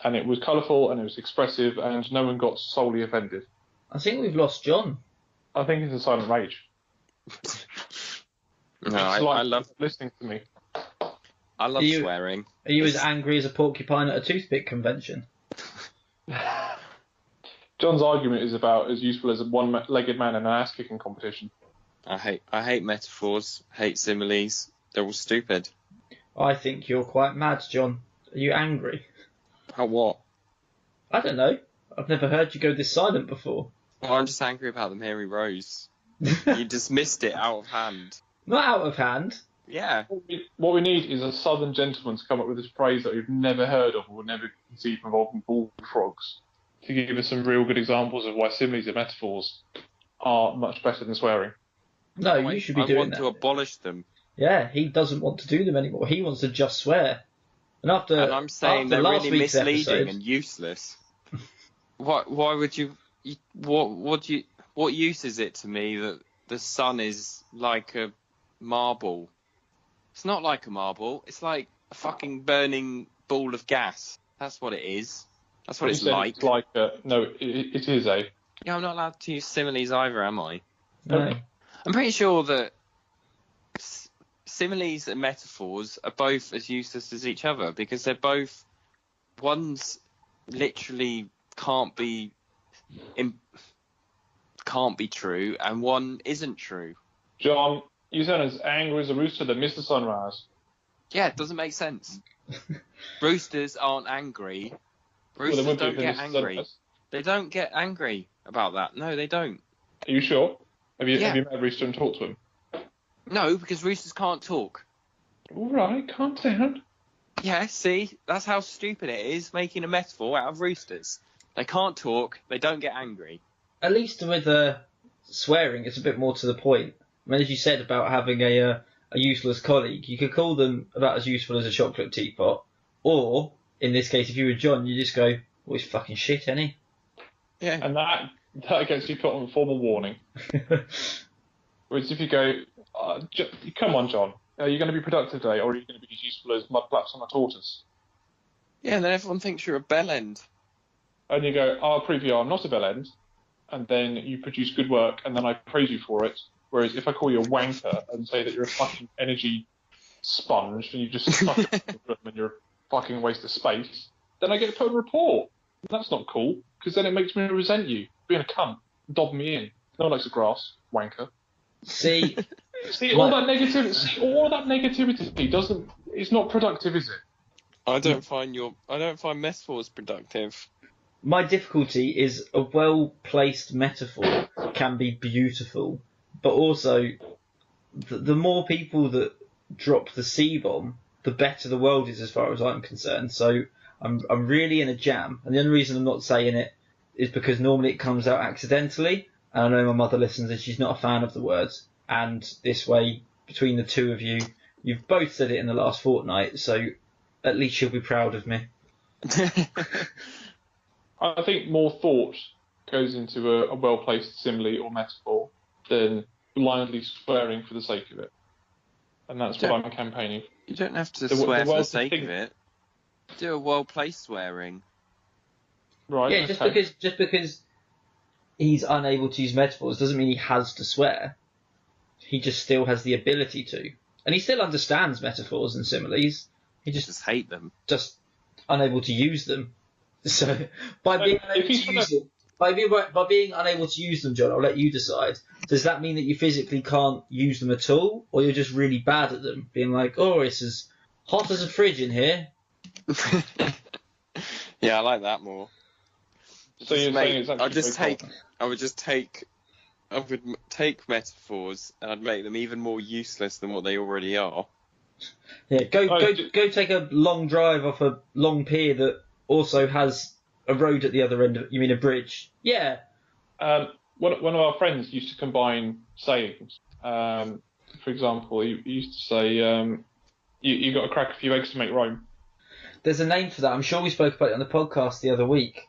and it was colourful and it was expressive, and no one got solely offended. I think we've lost John. I think it's a silent rage. No, I love listening to me. I love swearing. Are you as angry as a porcupine at a toothpick convention? John's argument is about as useful as a one-legged man in an ass-kicking competition. I hate metaphors, hate similes. They're all stupid. I think you're quite mad, John. Are you angry? At what? I don't know. I've never heard you go this silent before. Well, I'm just angry about the Mary Rose. You dismissed it out of hand. Not out of hand. Yeah. What we need is a southern gentleman to come up with this phrase that we've never heard of or never conceived involving bullfrogs, to give us some real good examples of why similes and metaphors are much better than swearing. No, you should be doing that. I want to abolish them. Yeah, he doesn't want to do them anymore. He wants to just swear. And I'm saying they're really misleading and useless. Why would you? What use is it to me that the sun is like a marble? It's not like a marble. It's like a fucking burning ball of gas. That's what it is. That's what it's like. It's like it is a. Yeah, I'm not allowed to use similes either, am I? No. I'm pretty sure that similes and metaphors are both as useless as each other because they're both. One's literally can't be true, and one isn't true. John, you sound as angry as a rooster that missed the sunrise. Yeah, it doesn't make sense. Roosters aren't angry. Roosters don't get angry. They don't get angry about that. No, they don't. Are you sure? Have you met a rooster and talked to him? No, because roosters can't talk. All right, calm down. Yeah, see? That's how stupid it is, making a metaphor out of roosters. They can't talk, they don't get angry. At least with swearing, it's a bit more to the point. I mean, as you said about having a useless colleague, you could call them about as useful as a chocolate teapot, or in this case, if you were John, you just go, "Well, he's fucking shit, ain't he?" Yeah. And that gets you put on formal warning. Whereas if you go, come on, John, are you going to be productive today, or are you going to be as useful as mud flaps on a tortoise? Yeah, and then everyone thinks you're a bellend. And you go, I'll prove you I'm not a bellend, and then you produce good work, and then I praise you for it. Whereas if I call you a wanker and say that you're a fucking energy sponge and you just suck it and you're a fucking waste of space, then I get put on report. That's not cool, because then it makes me resent you. Being a cunt, dob me in. No one likes a grass, wanker. See, all that negativity doesn't. It's not productive, is it? I don't find metaphors productive. my difficulty is a well-placed metaphor can be beautiful, but also the more people that drop the C-bomb, the better the world is as far as I'm concerned. So I'm really in a jam, and the only reason I'm not saying it is because normally it comes out accidentally, and I know my mother listens and she's not a fan of the words, and this way, between the two of you, you've both said it in the last fortnight, so at least she'll be proud of me. I think more thought goes into a well-placed simile or metaphor than blindly swearing for the sake of it. And that's what I'm campaigning. You don't have to swear for the sake of it. Do a well-placed swearing. Right. Yeah, just because he's unable to use metaphors doesn't mean he has to swear. He just still has the ability to. And he still understands metaphors and similes. He just hate them. Just unable to use them. So by being unable to use them, by being unable to use them, John, I'll let you decide. Does that mean that you physically can't use them at all, or you're just really bad at them? Being like, oh, it's as hot as a fridge in here. Yeah, I like that more. So you're saying it's actually I would take metaphors and I'd make them even more useless than what they already are. Yeah, go take a long drive off a long pier that also has a road at the other end. You mean a bridge? Yeah. One of our friends used to combine sayings. For example, he used to say, "You got to crack a few eggs to make Rome." There's a name for that. I'm sure we spoke about it on the podcast the other week.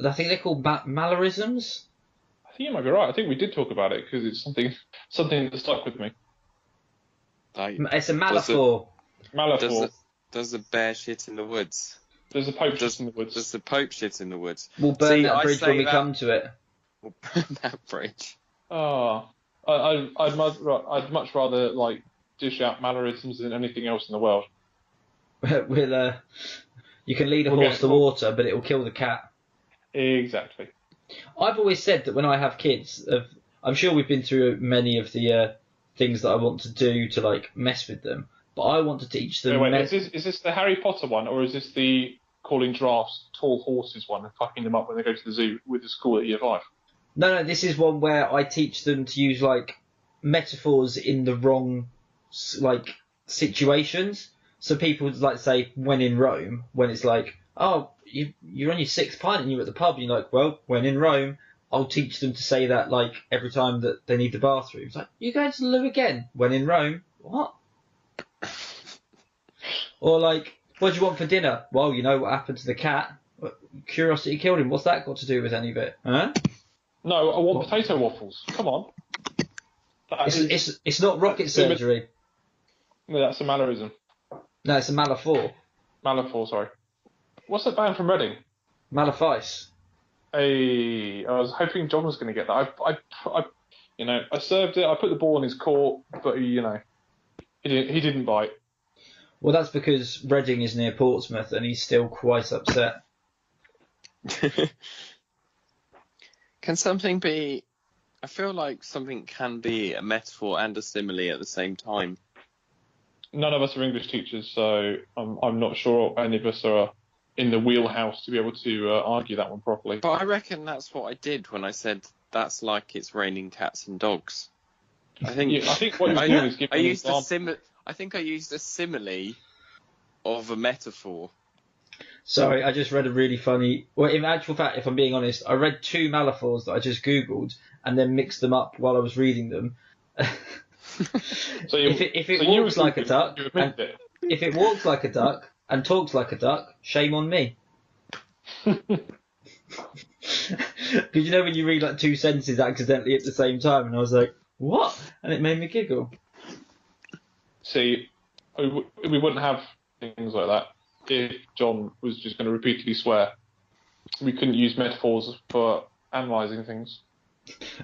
I think they're called Malarisms. I think you might be right. I think we did talk about it because it's something that stuck with me. It's a Malaphor. Malaphor. Does the bear shit in the woods? There's a Pope shit in the woods. Does the Pope shit in the woods? We'll burn that bridge when we come to it. We'll burn that bridge. Oh, I'd much rather like dish out mannerisms than anything else in the world. You can lead a horse to water, but it will kill the cat. Exactly. I've always said that when I have kids, I'm sure we've been through many of the things that I want to do to like mess with them, but I want to teach them. Wait, is this the Harry Potter one, or is this the calling giraffes tall horses one and fucking them up when they go to the zoo with the school at year 5? No, this is one where I teach them to use like metaphors in the wrong like situations. So people like say when in Rome, when it's like, oh, you're on your 6th pint and you're at the pub, and you're like, well, when in Rome, I'll teach them to say that like every time that they need the bathroom. It's like, you're going to the loo again? When in Rome? What? Or like, what do you want for dinner? Well, you know what happened to the cat. Curiosity killed him. What's that got to do with any of it? Huh? No, I want potato waffles. Come on. It's not rocket surgery. No, that's a mannerism. No, it's a Malaphor. Malaphor, sorry. What's that band from Reading? Malafice. Hey, I was hoping John was going to get that. I served it. I put the ball in his court, but he didn't bite. Well, that's because Reading is near Portsmouth, and he's still quite upset. Can something be? I feel like something can be a metaphor and a simile at the same time. None of us are English teachers, so I'm not sure any of us are in the wheelhouse to be able to argue that one properly. But I reckon that's what I did when I said that's like it's raining cats and dogs. I think what you're doing is I giving an used example. I think I used a simile of a metaphor. Sorry, I just read a really funny. Well, in actual fact, if I'm being honest, I read 2 Malifaux that I just googled and then mixed them up while I was reading them. So if it walks like a duck, if it walks like a duck and talks like a duck, shame on me. Because you know when you read like 2 sentences accidentally at the same time, and I was like, what? And it made me giggle. See, we wouldn't have things like that if John was just going to repeatedly swear. We couldn't use metaphors for analysing things.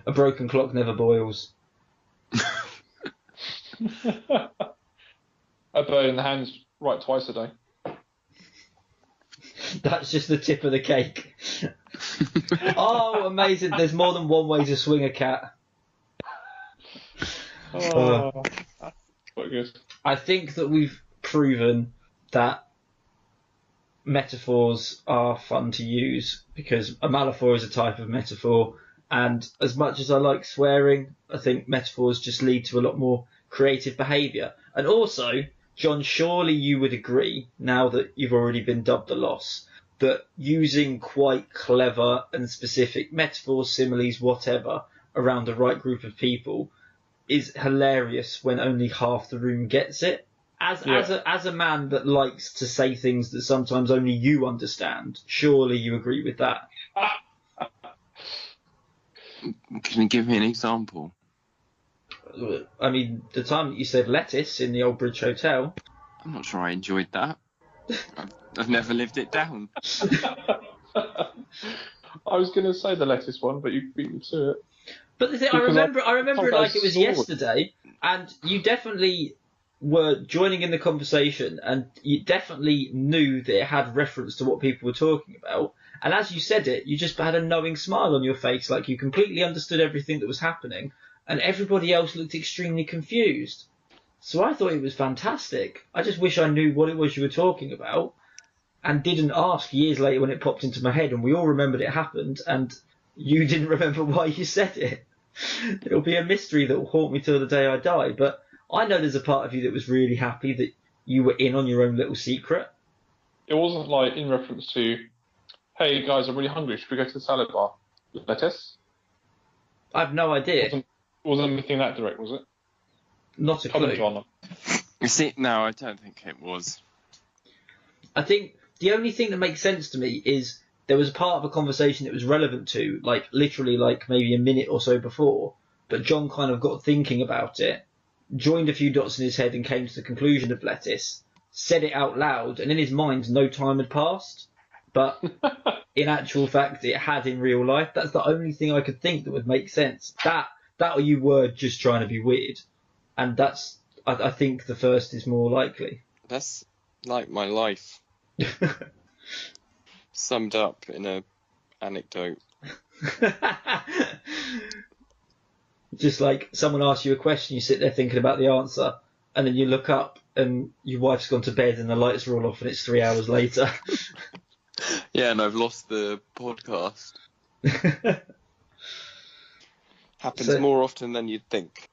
A broken clock never boils. A bird in the hand's right twice a day. That's just the tip of the cake. Oh, amazing. There's more than one way to swing a cat. Oh, that's quite good. I think that we've proven that metaphors are fun to use because a Malifaux is a type of metaphor, and as much as I like swearing, I think metaphors just lead to a lot more creative behaviour. And also, John, surely you would agree, now that you've already been dubbed the Loss, that using quite clever and specific metaphors, similes, whatever, around the right group of people is hilarious when only half the room gets it. As a man that likes to say things that sometimes only you understand, surely you agree with that. Can you give me an example? I mean, the time that you said lettuce in the Old Bridge Hotel. I'm not sure I enjoyed that. I've never lived it down. I was going to say the lettuce one, but you beat me to it. But the thing, I remember it like it was yesterday, and you definitely were joining in the conversation, and you definitely knew that it had reference to what people were talking about. And as you said it, you just had a knowing smile on your face, like you completely understood everything that was happening, and everybody else looked extremely confused. So I thought it was fantastic. I just wish I knew what it was you were talking about, and didn't ask years later when it popped into my head, and we all remembered it happened, and you didn't remember why you said it. It'll be a mystery that will haunt me till the day I die, but I know there's a part of you that was really happy that you were in on your own little secret. It wasn't like in reference to, hey guys, I'm really hungry, should we go to the salad bar? Lettuce? I have no idea. It wasn't anything that direct, was it? Not a clue. John. You see, no, I don't think it was. I think the only thing that makes sense to me is there was a part of a conversation that was relevant to, like, literally, like, maybe a minute or so before, but John kind of got thinking about it, joined a few dots in his head and came to the conclusion of lettuce, said it out loud, and in his mind, no time had passed. But in actual fact, it had in real life. That's the only thing I could think that would make sense. That or you were just trying to be weird. And that's, I think the first is more likely. That's like my life. Summed up in a anecdote. Just like someone asks you a question, you sit there thinking about the answer, and then you look up and your wife's gone to bed and the lights are all off and it's 3 hours later. Yeah, and I've lost the podcast. Happens more often than you'd think.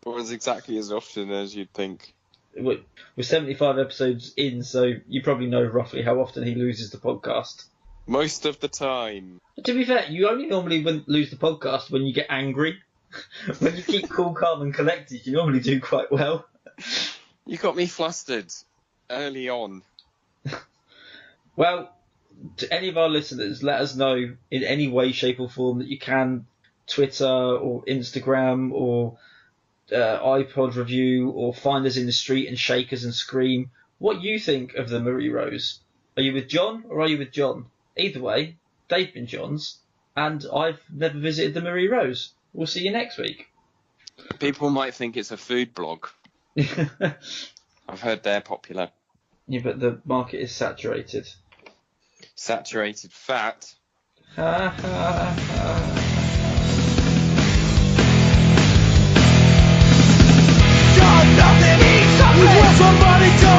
Or as exactly as often as you'd think. We're 75 episodes in, so you probably know roughly how often he loses the podcast. Most of the time. To be fair, you only normally lose the podcast when you get angry. When you keep cool, calm and collected, you normally do quite well. You got me flustered early on. Well, to any of our listeners, let us know in any way, shape or form that you can. Twitter or Instagram or iPod review, or find us in the street and shake us and scream what you think of the Marie Rose. Are you with John or are you with John? Either way, they've been John's, and I've never visited the Marie Rose. We'll see you next week. People might think it's a food blog. I've heard they're popular. Yeah, but the market is saturated. Saturated fat. Ha ha ha. Nothing means something. We want somebody to